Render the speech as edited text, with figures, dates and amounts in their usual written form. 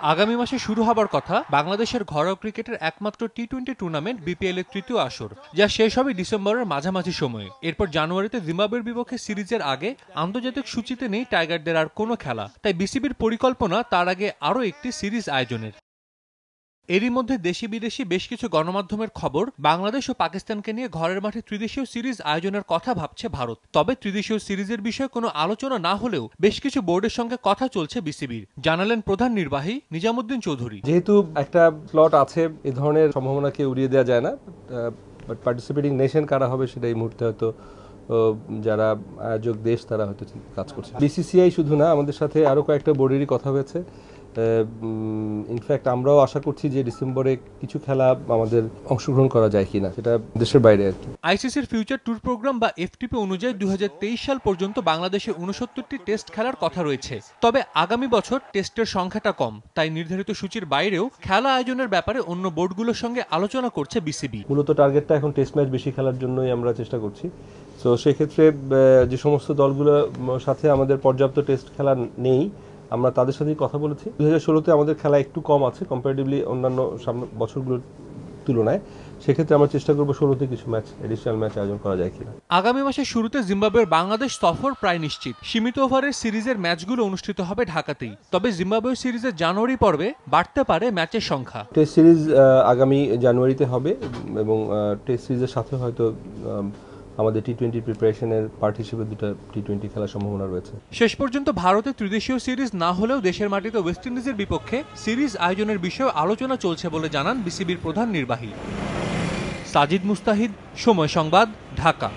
আগামী মাসে শুরু হবার কথা বাংলাদেশের ঘরোয়া ক্রিকেটের একমাত্র টি-20 টুর্নামেন্ট বিপিএল এর তৃতীয় আসর, যা শেষ হবে ডিসেম্বরের মাঝামাঝি সময়ে। এরপর জানুয়ারিতে জিম্বাবুয়ের বিপক্ষে সিরিজের আগে আন্তর্জাতিক সূচিতে নেই টাইগারদের আর কোনো খেলা, তাই বিসিবির পরিকল্পনা তার আগে আরও একটি সিরিজ আয়োজনের। এরই মধ্যে দেশি বিদেশি বেশ কিছু গণমাধ্যমের খবর, বাংলাদেশ ও পাকিস্তানকে নিয়ে ঘরের মাঠে ত্রিদেশীয় সিরিজ আয়োজনের কথা ভাবছে ভারত। তবে ত্রিদেশীয় সিরিজের বিষয়ে কোনো আলোচনা না হলেও বেশ কিছু বোর্ডের সঙ্গে কথা চলছে বিসিবির, জানালেন প্রধান নির্বাহী নিজামুদ্দিন চৌধুরী। যেহেতু একটা প্লট আছে, এই ধরনের সম্ভাবনাকে উড়িয়ে দেওয়া যায় না, বাট পার্টিসিপেটিং নেশন কারা হবে সেটা এই মুহূর্তে হয়তো যারা আয়োজক দেশ তারা হয়তো কাজ করছে। বিসিসিআই শুধু না, আমাদের সাথে আরও কয়েকটা বোর্ডেরই কথা হয়েছে। ইনফ্যাক্ট আমরাও আশা করছি যে ডিসেম্বরে কিছু খেলা আমাদের অংশগ্রহণ করা যায় কিনা, সেটা দেশের বাইরে আর কি। আইসিসির ফিউচার ট্যুর প্রোগ্রাম বা এফটিপি অনুযায়ী 2023 সাল পর্যন্ত বাংলাদেশে 69টি টেস্ট খেলার কথা রয়েছে। তবে আগামী বছর টেস্টের সংখ্যাটা কম, তাই নির্ধারিত সূচির বাইরেও খেলা আয়োজনের ব্যাপারে অন্য বোর্ডগুলোর সঙ্গে আলোচনা করছে বিসিবি। মূলত টার্গেটটা এখন টেস্ট ম্যাচ বেশি খেলার জন্যই আমরা চেষ্টা করছি। তো সেক্ষেত্রে যে সমস্ত দলগুলোর সাথে আমাদের পর্যাপ্ত টেস্ট খেলা নেই, আমরা তাদের সাথেই কথা বলেছি। 2016-তে আমাদের খেলা একটু কম আছে কম্পারেটিভলি অন্যান্য বছরগুলোর তুলনায়। সেক্ষেত্রে আমরা চেষ্টা করবো 16তে কিছু ম্যাচ, এডিশনাল ম্যাচ আয়োজন করা যায় কিনা। আগামী মাসের শুরুতে জিম্বাবুয়ের বাংলাদেশ সফর প্রায় নিশ্চিত। সীমিত ওভারের সিরিজের ম্যাচগুলো অনুষ্ঠিত হবে ঢাকাতেই। তবে জিম্বাবুয়ে সিরিজের জানুয়ারি পর্বে বাড়তে পারে ম্যাচের সংখ্যা। টেস্ট সিরিজ আগামী জানুয়ারিতে হবে এবং টেস্ট সিরিজের সাথে হয়তো আমাদের টি-20 প্রিপারেশনের পার্ট হিসেবে দুটো টি-20 খেলার সম্ভাবনা রয়েছে। শেষ পর্যন্ত ভারতে ত্রিদেশীয় সিরিজ না হলেও দেশের মাটিতে ওয়েস্ট ইন্ডিজের বিপক্ষে সিরিজ আয়োজনের বিষয়ে আলোচনা চলছে বলে জানান বিসিবির প্রধান নির্বাহী। সাজিদ মুস্তাহিদ, সময় সংবাদ, ঢাকা।